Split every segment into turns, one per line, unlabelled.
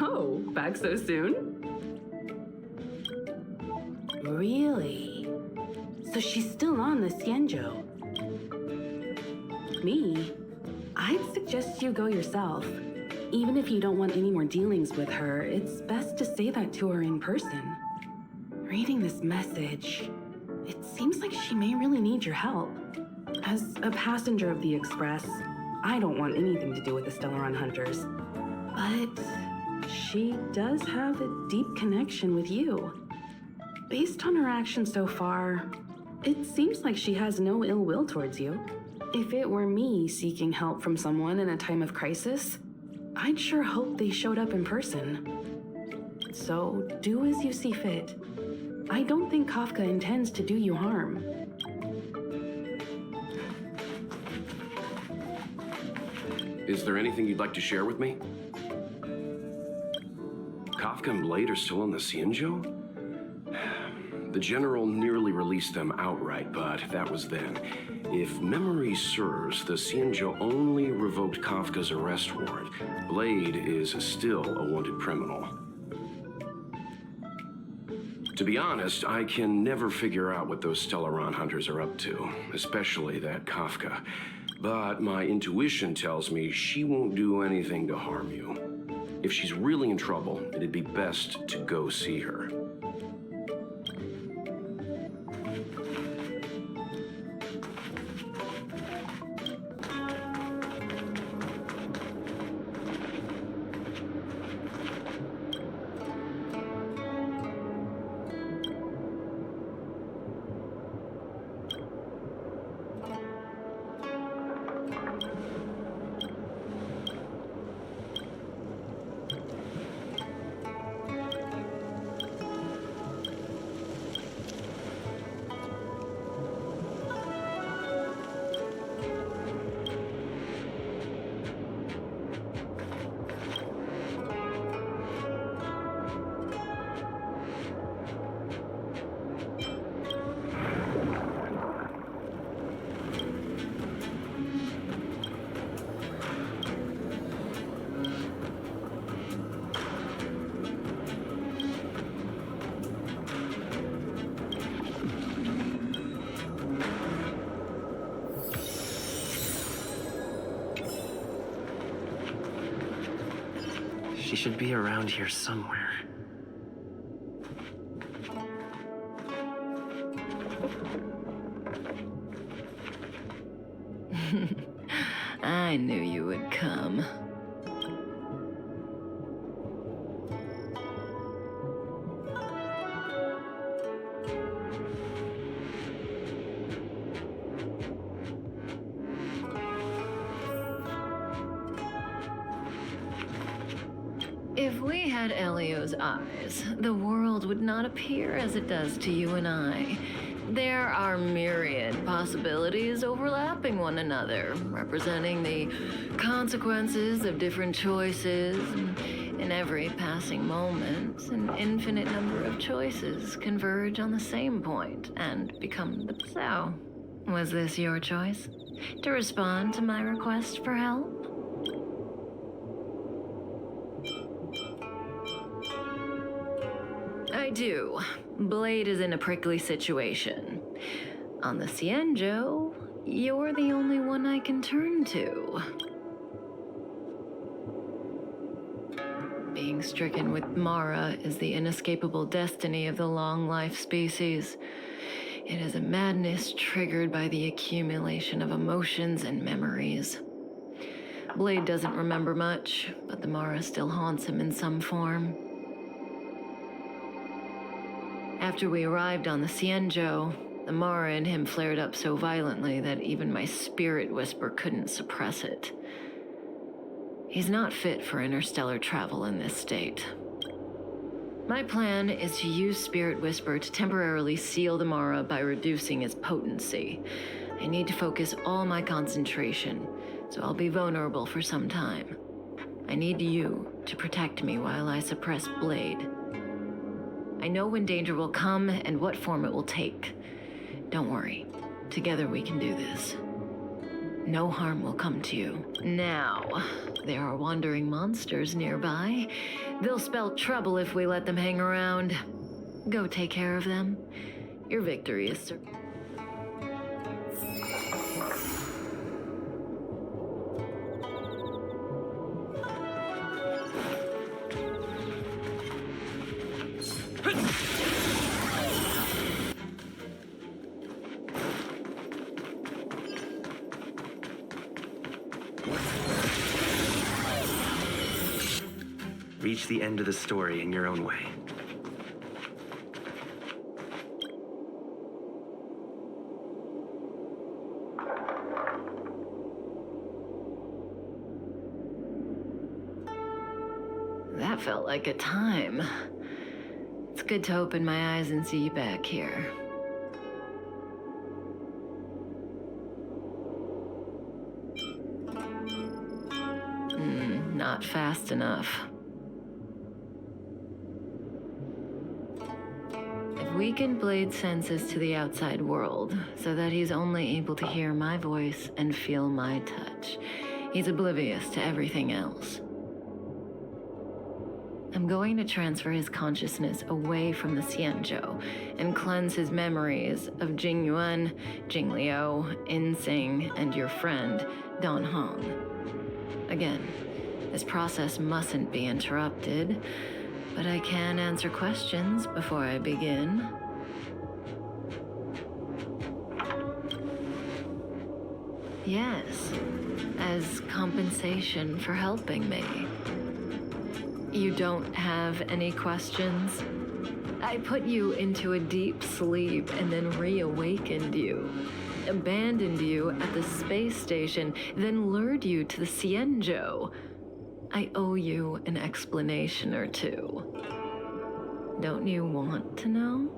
Oh, back so soon? Really? So she's still on the Xianzhou. Me? I'd suggest you go yourself. Even if you don't want any more dealings with her, it's best to say that to her in person. Reading this message, it seems like she may really need your help. As a passenger of the Express, I don't want anything to do with the Stellaron Hunters. But she does have a deep connection with you. Based on her actions so far, it seems like she has no ill will towards you. If it were me seeking help from someone in a time of crisis, I'd sure hope they showed up in person. So do as you see fit. I don't think Kafka intends to do you harm.
Is there anything you'd like to share with me? Kafka and Blade are still on the Xianzhou? The General nearly released them outright, but that was then. If memory serves, the Xianzhou only revoked Kafka's arrest warrant. Blade is still a wanted criminal. To be honest, I can never figure out what those Stellaron hunters are up to, especially that Kafka. But my intuition tells me she won't do anything to harm you. If she's really in trouble, it'd be best to go see her.
She should be around here somewhere.
I knew you would come. If we had Elio's eyes, the world would not appear as it does to you and I. There are myriad possibilities overlapping one another, representing the consequences of different choices. In every passing moment, an infinite number of choices converge on the same point and become the so. Was this your choice? To respond to my request for help? I do. Blade is in a prickly situation. On the Xianzhou, you're the only one I can turn to. Being stricken with Mara is the inescapable destiny of the long-life species. It is a madness triggered by the accumulation of emotions and memories. Blade doesn't remember much, but the Mara still haunts him in some form. After we arrived on the Xianzhou, the Mara in him flared up so violently that even my spirit whisper couldn't suppress it. He's not fit for interstellar travel in this state. My plan is to use Spirit Whisper to temporarily seal the Mara by reducing its potency. I need to focus all my concentration, so I'll be vulnerable for some time. I need you to protect me while I suppress Blade. I know when danger will come and what form it will take. Don't worry. Together we can do this. no harm will come to you. Now, there are wandering monsters nearby. They'll spell trouble if we let them hang around. Go take care of them. Your victory is certain.
Reach the end of the story in your own way.
That felt like a time. It's good to open my eyes and see you back here. Not fast enough. I've weakened Blade's senses to the outside world, so that he's only able to hear my voice and feel my touch. He's oblivious to everything else. I'm going to transfer his consciousness away from the Xianzhou and cleanse his memories of Jingyuan, Jingliu, Yanqing, and your friend, Dan Hong. Again, this process mustn't be interrupted, but I can answer questions before I begin. Yes, as compensation for helping me. You don't have any questions? I put you into a deep sleep and then reawakened you. Abandoned you at the space station, then lured you to the Xianzhou. I owe you an explanation or two. Don't you want to know?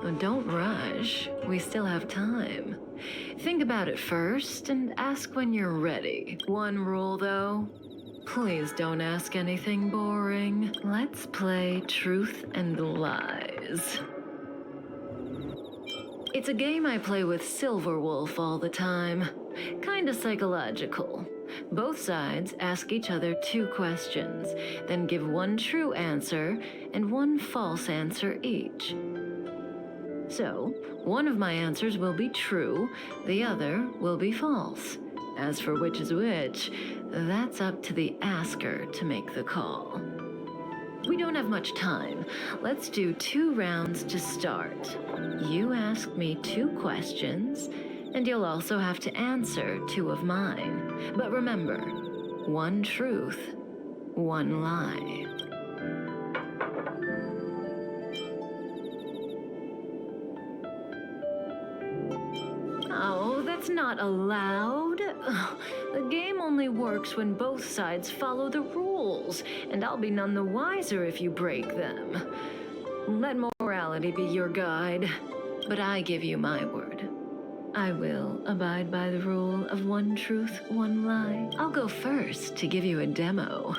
Oh, don't rush. We still have time. Think about it first and ask when you're ready. One rule, though. Please don't ask anything boring. Let's play truth and lies. It's a game I play with Silverwolf all the time. Kinda psychological. Both sides ask each other 2 questions, then give one true answer and one false answer each. So, one of my answers will be true, the other will be false. As for which is which, that's up to the asker to make the call. We don't have much time. Let's do 2 rounds to start. You ask me 2 questions, and you'll also have to answer 2 of mine. But remember, 1 truth, 1 lie. Oh, that's not allowed. The game only works when both sides follow the rules, and I'll be none the wiser if you break them. Let morality be your guide, but I give you my word. I will abide by the rule of 1 truth, 1 lie. I'll go first to give you a demo.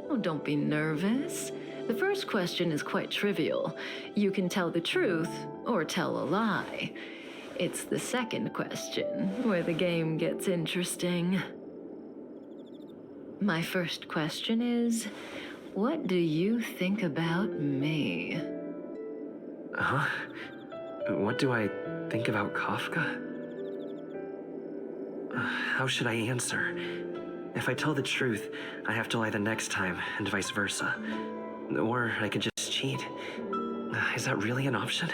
Oh, don't be nervous. The first question is quite trivial. You can tell the truth or tell a lie. It's the second question where the game gets interesting. My first question is, what do you think about me?
Huh? What do I think about Kafka? How should I answer? If I tell the truth, I have to lie the next time, and vice versa. Or I could just cheat. Is that really an option?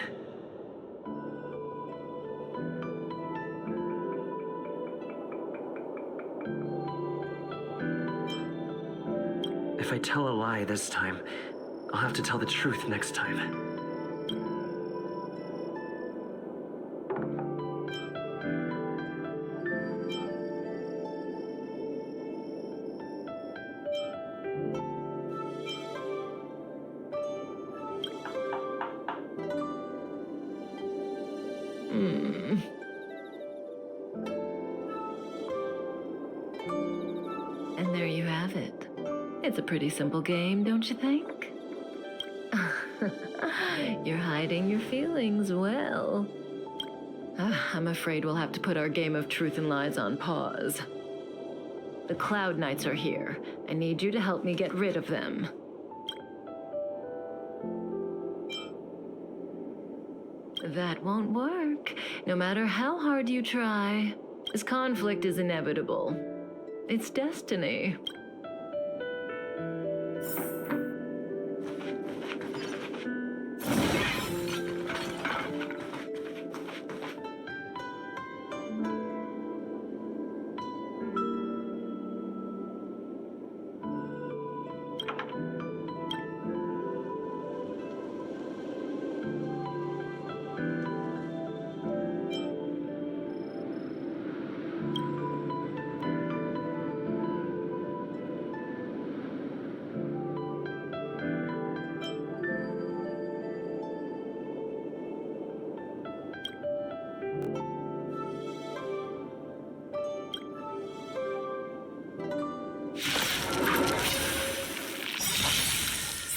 If I tell a lie this time, I'll have to tell the truth next time.
And there you have it. It's a pretty simple game, don't you think? You're hiding your feelings well. I'm afraid we'll have to put our game of truth and lies on pause. The Cloud Knights are here. I need you to help me get rid of them. That won't work, no matter how hard you try. This conflict is inevitable. It's destiny.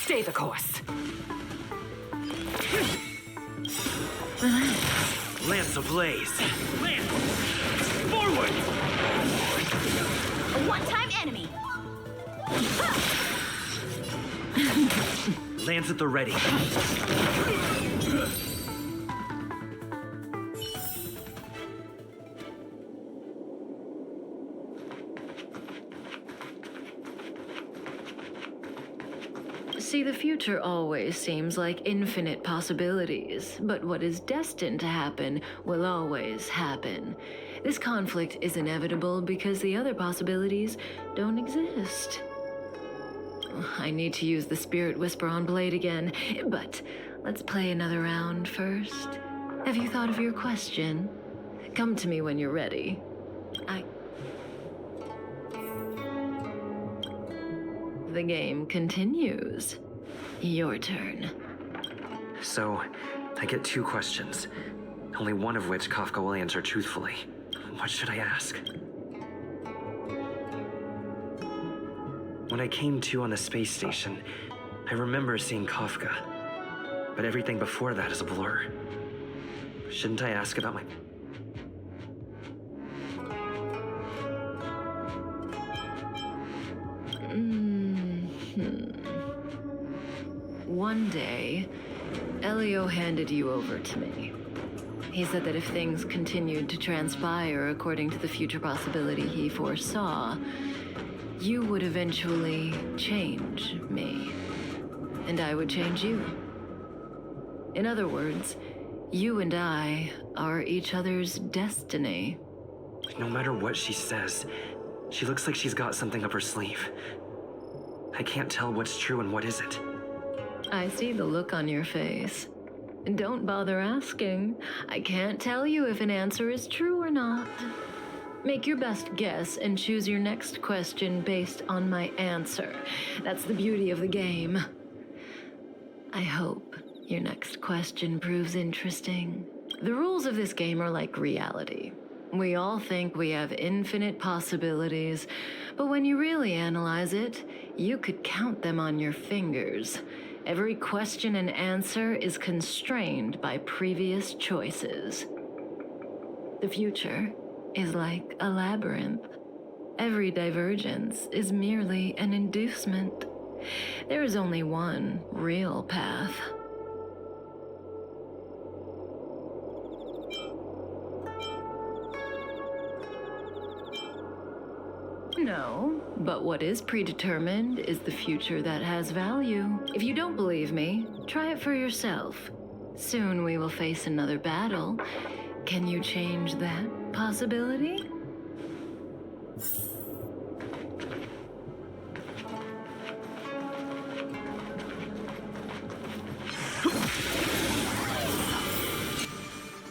Stay the course.
Lance ablaze! Lance! Forward!
A one-time enemy.
Lance at the ready.
See, the future always seems like infinite possibilities, but what is destined to happen will always happen. This conflict is inevitable because the other possibilities don't exist. I need to use the Spirit Whisper on Blade again, but let's play another round first. Have you thought of your question? Come to me when you're ready. The game continues. Your turn.
So, I get 2 questions, only one of which Kafka will answer truthfully. What should I ask? When I came to on the space station, I remember seeing Kafka, but everything before that is a blur. Shouldn't I ask about my...
One day, Elio handed you over to me. He said that if things continued to transpire according to the future possibility he foresaw, you would eventually change me, and I would change you. In other words, you and I are each other's destiny.
No matter what she says, she looks like she's got something up her sleeve. I can't tell what's true and what isn't.
I see the look on your face. Don't bother asking. I can't tell you if an answer is true or not. Make your best guess and choose your next question based on my answer. That's the beauty of the game. I hope your next question proves interesting. The rules of this game are like reality. We all think we have infinite possibilities, but when you really analyze it, you could count them on your fingers. Every question and answer is constrained by previous choices. The future is like a labyrinth. Every divergence is merely an inducement. There is only one real path. No, but what is predetermined is the future that has value. If you don't believe me, try it for yourself. Soon we will face another battle. Can you change that possibility?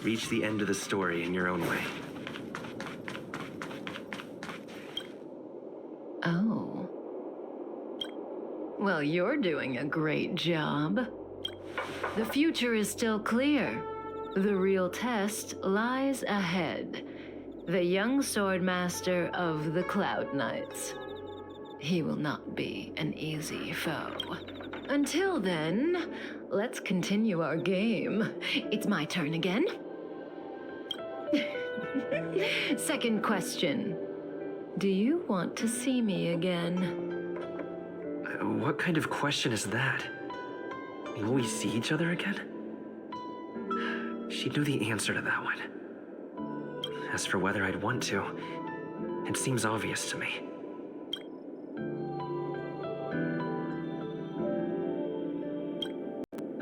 Reach the end of the story in your own way.
Oh. Well, you're doing a great job. The future is still clear. The real test lies ahead. The young swordmaster of the Cloud Knights. He will not be an easy foe. Until then, let's continue our game. It's my turn again. Second question. Do you want to see me again?
What kind of question is that? Will we see each other again? She knew the answer to that one. As for whether I'd want to, it seems obvious to me.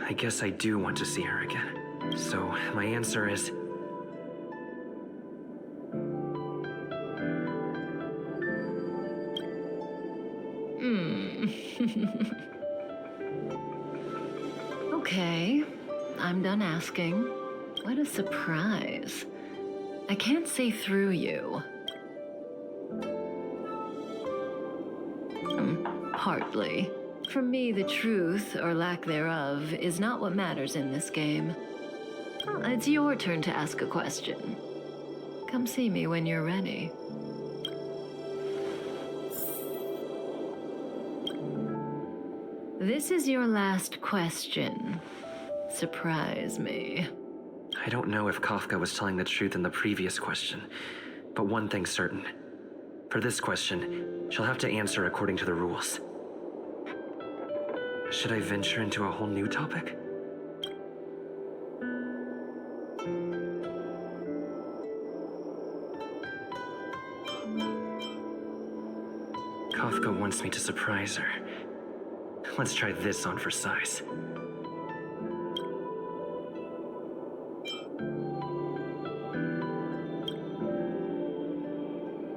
I guess I do want to see her again. So my answer is...
Okay, I'm done asking. What a surprise. I can't see through you. Partly. For me, the truth, or lack thereof, is not what matters in this game. It's your turn to ask a question. Come see me when you're ready. This is your last question. Surprise me.
I don't know if Kafka was telling the truth in the previous question, but one thing's certain. For this question, she'll have to answer according to the rules. Should I venture into a whole new topic? Kafka wants me to surprise her. Let's try this on for size.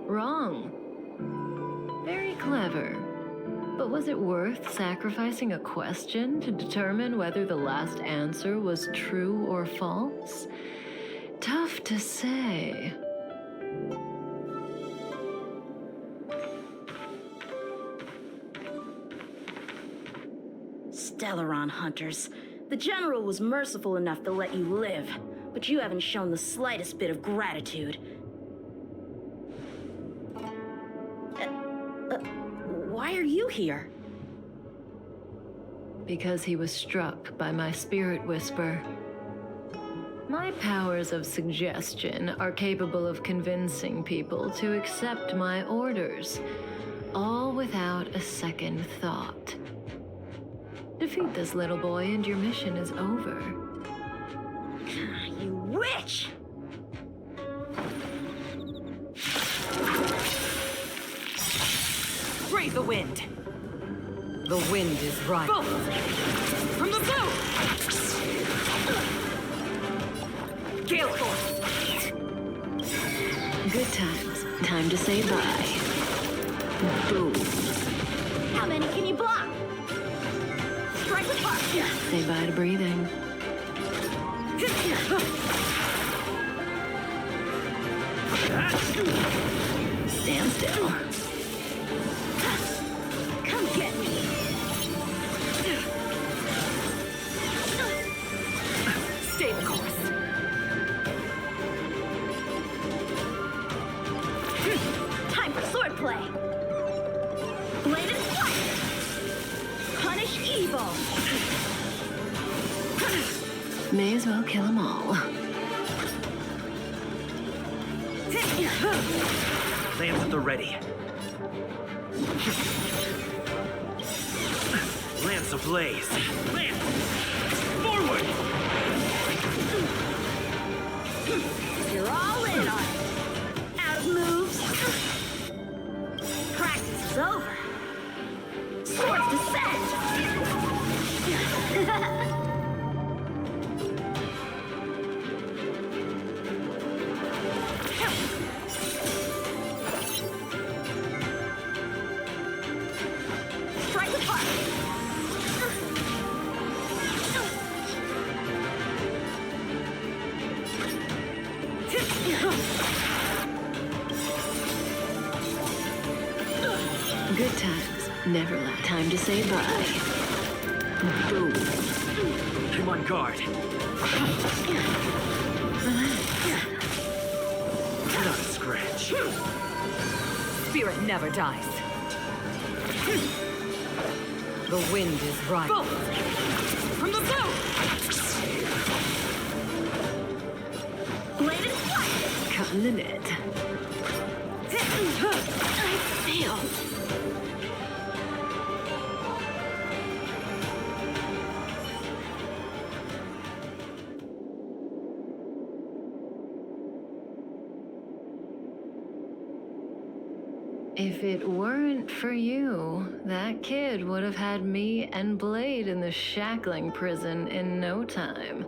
Wrong. Very clever. But was it worth sacrificing a question to determine whether the last answer was true or false? Tough to say.
Stellaron hunters. The General was merciful enough to let you live, but you haven't shown the slightest bit of gratitude. Why are you here?
Because he was struck by my spirit whisper. My powers of suggestion are capable of convincing people to accept my orders, all without a second thought. Defeat this little boy and your mission is over.
You witch!
Brave the wind. The wind is right. Both! From the blue! Gale force!
Good times. Time to say bye. Boom.
How many can you block? Strike with heart!
Say bye to breathing. Stand still.
Come get me!
Stay the course.
Time for swordplay! Bladed flight! Punish evil!
May as well kill them all.
Lance at the ready. Lance ablaze. Lance! Forward!
You're all in on it. Out of moves. Practice is over. Swords descend. Strike with heart.
Good times. Never last. Time to say bye. Boom.
I'm on guard. Not a scratch.
Spirit never dies. The wind is right. Both! From the blue!
Bladed flight.
Cutting isn't it?
I fail.
If it weren't for you, that kid would have had me and Blade in the shackling prison in no time.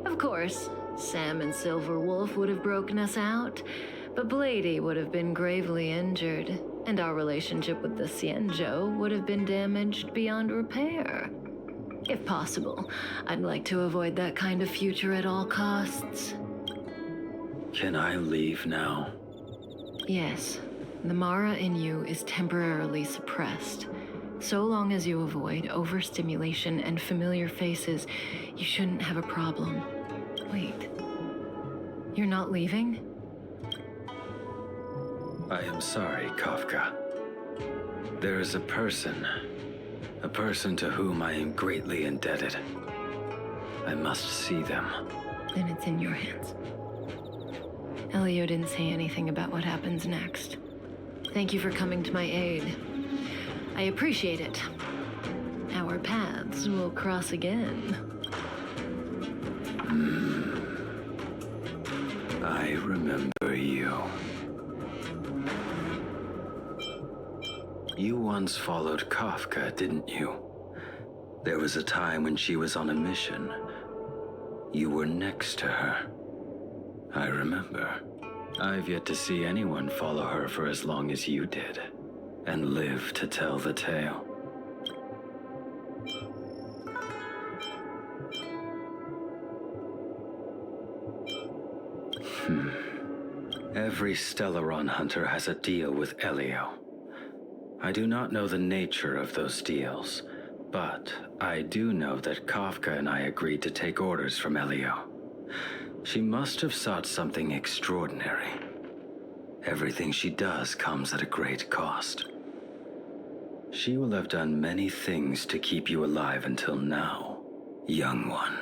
Of course, Sam and Silverwolf would have broken us out, but Blady would have been gravely injured, and our relationship with the Xianzhou would have been damaged beyond repair. If possible, I'd like to avoid that kind of future at all costs.
Can I leave now?
Yes, the Mara in you is temporarily suppressed. So long as you avoid overstimulation and familiar faces, you shouldn't have a problem. Wait, you're not leaving?
I am sorry, Kafka. There is a person to whom I am greatly indebted. I must see them.
Then it's in your hands. Elio didn't say anything about what happens next. Thank you for coming to my aid. I appreciate it. Our paths will cross again.
I remember you. You once followed Kafka, didn't you? There was a time when she was on a mission. You were next to her. I remember. I've yet to see anyone follow her for as long as you did, and live to tell the tale. Every Stellaron hunter has a deal with Elio. I do not know the nature of those deals, but I do know that Kafka and I agreed to take orders from Elio. She must have sought something extraordinary. Everything she does comes at a great cost. She will have done many things to keep you alive until now, young one.